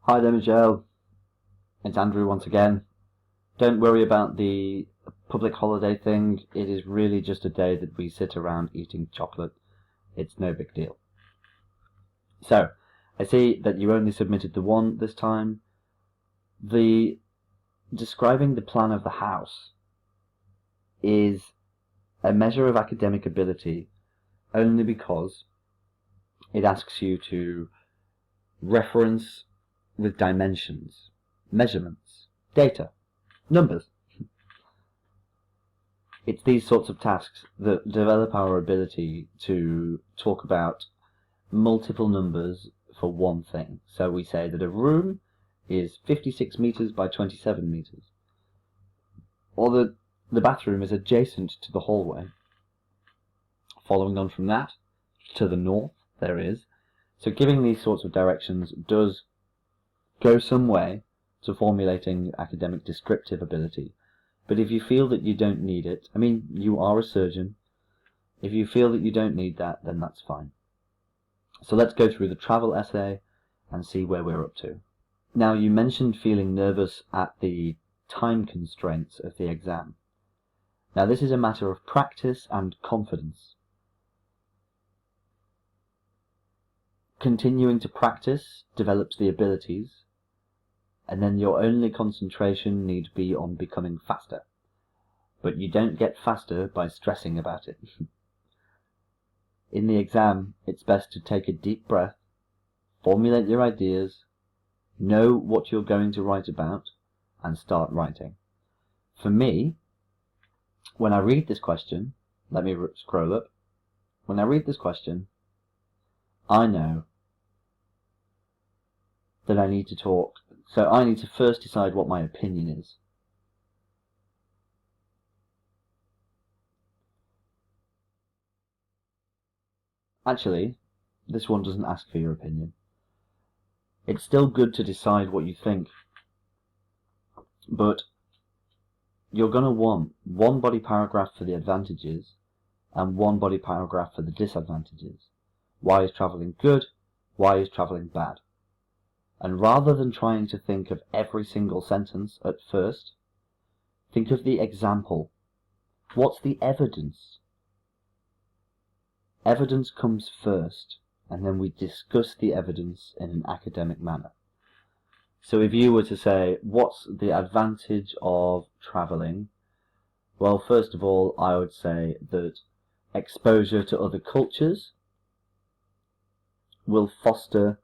Hi there, Michel. It's Andrew once again. Don't worry about the public holiday thing. It is really just a day that we sit around eating chocolate. It's no big deal. So, I see that you only submitted the one this time. Describing the plan of the house is a measure of academic ability only because it asks you to reference with dimensions, measurements, data, numbers. It's these sorts of tasks that develop our ability to talk about multiple numbers for one thing. So we say that a room is 56 meters by 27 meters, or that the bathroom is adjacent to the hallway. Following on from that, to the north there is. So giving these sorts of directions does go some way to formulating academic descriptive ability. But if you feel that you don't need it, I mean, you are a surgeon. If you feel that you don't need that, then that's fine. So let's go through the travel essay and see where we're up to. Now, you mentioned feeling nervous at the time constraints of the exam. Now, this is a matter of practice and confidence. Continuing to practice develops the abilities, and then your only concentration need be on becoming faster. But you don't get faster by stressing about it. In the exam, it's best to take a deep breath, formulate your ideas, know what you're going to write about, and start writing. For me, when I read this question, let me scroll up. When I read this question, I know that I need to talk. So I need to first decide what my opinion is. Actually, this one doesn't ask for your opinion. It's still good to decide what you think, but you're going to want one body paragraph for the advantages and one body paragraph for the disadvantages. Why is travelling good? Why is travelling bad? And rather than trying to think of every single sentence at first, think of the example. What's the evidence? Evidence comes first, and then we discuss the evidence in an academic manner. So if you were to say, what's the advantage of travelling? Well, first of all, I would say that exposure to other cultures will foster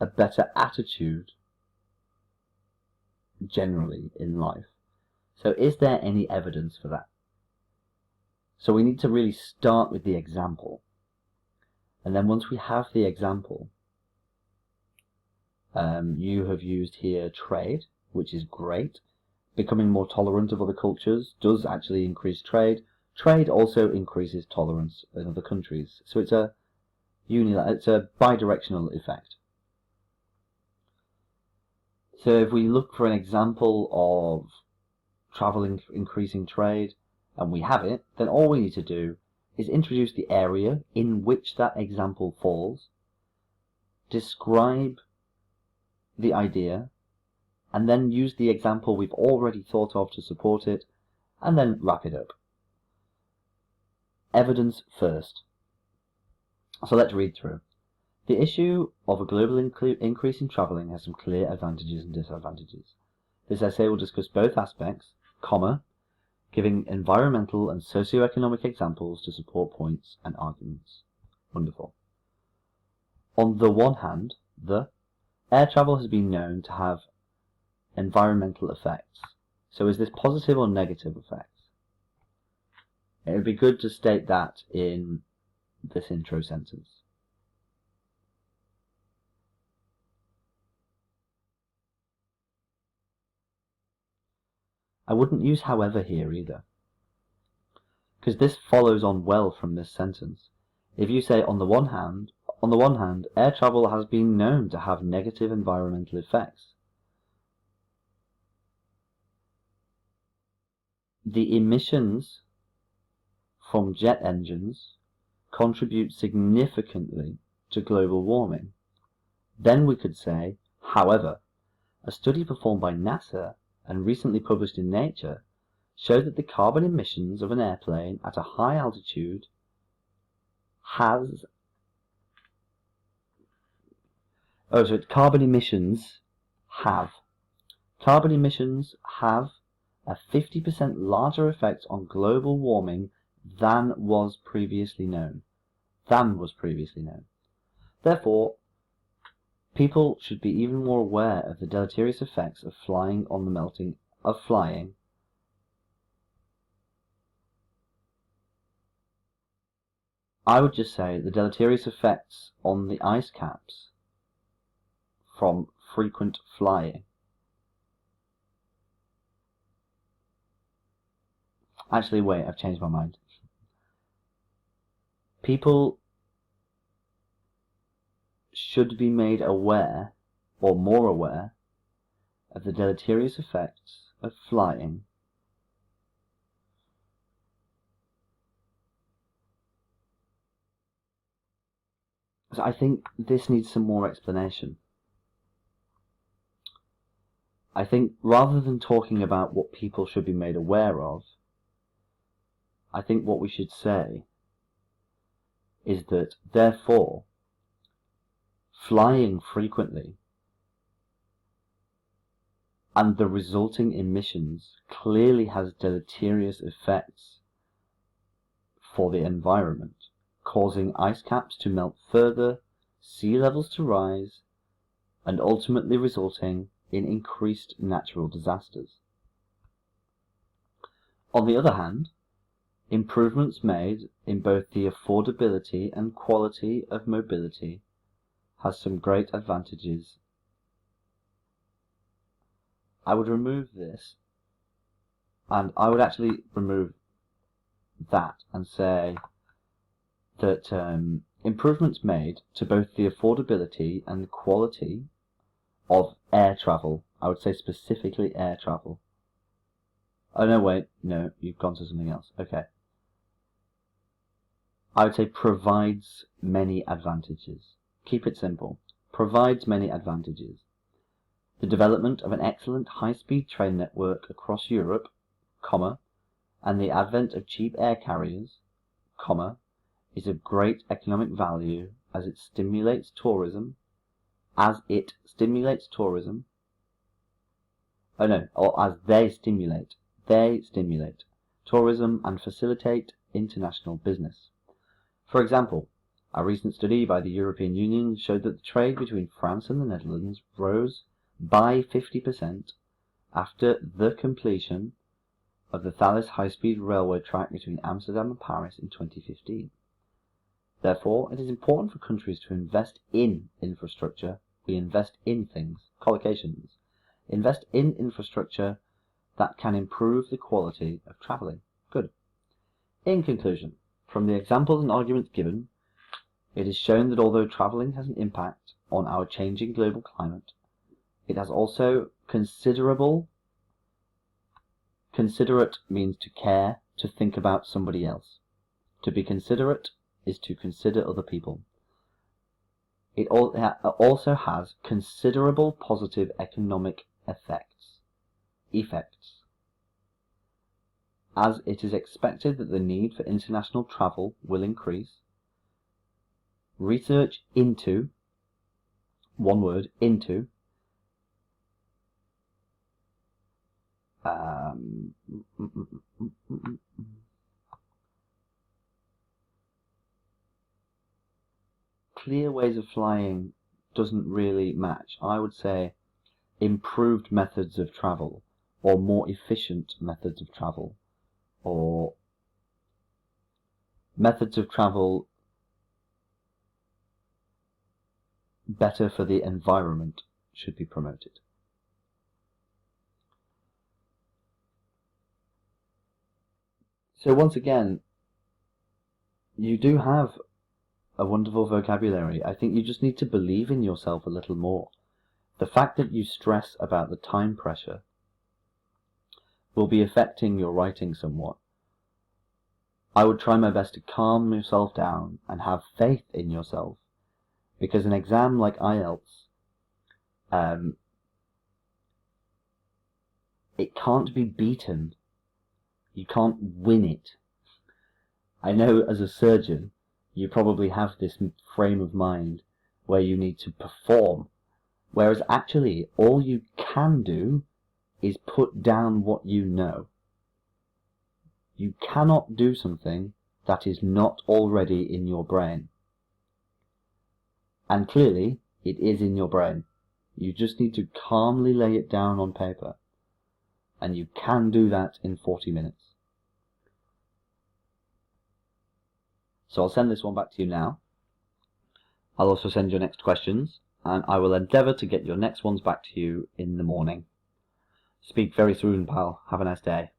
a better attitude generally in life. So is there any evidence for that? So we need to really start with the example. And then once we have the example, you have used here trade, which is great. Becoming more tolerant of other cultures does actually increase trade. Trade also increases tolerance in other countries. So it's a bidirectional effect. So if we look for an example of travel increasing trade, and we have it, then all we need to do is introduce the area in which that example falls, describe the idea, and then use the example we've already thought of to support it, and then wrap it up. Evidence first. So let's read through. The issue of a global increase in travelling has some clear advantages and disadvantages. This essay will discuss both aspects, giving environmental and socio-economic examples to support points and arguments. Wonderful. On the one hand, air travel has been known to have environmental effects. So is this positive or negative effects? It would be good to state that in this intro sentence. I wouldn't use however here either, because this follows on well from this sentence. If you say on the one hand, air travel has been known to have negative environmental effects. The emissions from jet engines contribute significantly to global warming. Then we could say However, a study performed by NASA and recently published in Nature showed that the carbon emissions of an airplane at a high altitude carbon emissions have a 50% larger effect on global warming than was previously known. Therefore, people should be even more aware of the deleterious effects of flying on the melting of flying. I would just say the deleterious effects on the ice caps from frequent flying. Actually, wait, I've changed my mind. People should be made aware, or more aware, of the deleterious effects of flying so I think this needs some more explanation. I think rather than talking about what people should be made aware of, I think what we should say is that, therefore, flying frequently and the resulting emissions clearly has deleterious effects for the environment, causing ice caps to melt further, sea levels to rise, and ultimately resulting in increased natural disasters. On the other hand, improvements made in both the affordability and quality of mobility has some great advantages. I would remove this, and I would actually remove that and say that improvements made to both the affordability and quality of air travel, I would say specifically air travel. Oh no, wait, no, you've gone to something else. Okay. I would say provides many advantages. Keep it simple. Provides many advantages. The development of an excellent high-speed train network across Europe, and the advent of cheap air carriers, is of great economic value as it stimulates tourism. As they stimulate tourism and facilitate international business. For example, a recent study by the European Union showed that the trade between France and the Netherlands rose by 50% after the completion of the Thalys high-speed railway track between Amsterdam and Paris in 2015. Therefore, it is important for countries to invest in infrastructure. We invest in things, collocations. Invest in infrastructure that can improve the quality of travelling. Good. In conclusion, from the examples and arguments given, it is shown that although travelling has an impact on our changing global climate, it has also considerate means to care, to think about somebody else. To be considerate is to consider other people. It also has considerable positive economic effects, as it is expected that the need for international travel will increase. Research into, one word, into, clear ways of flying doesn't really match. I would say improved methods of travel, or more efficient methods of travel, or methods of travel better for the environment should be promoted. So once again, you do have a wonderful vocabulary. I think you just need to believe in yourself a little more. The fact that you stress about the time pressure will be affecting your writing somewhat. I would try my best to calm yourself down and have faith in yourself, because an exam like IELTS It can't be beaten. You can't win it. I know as a surgeon, you probably have this frame of mind where you need to perform, whereas actually all you can do is put down what you know. You cannot do something that is not already in your brain. And clearly, it is in your brain. You just need to calmly lay it down on paper. And you can do that in 40 minutes. So I'll send this one back to you now. I'll also send your next questions, and I will endeavour to get your next ones back to you in the morning. Speak very soon, pal. Have a nice day.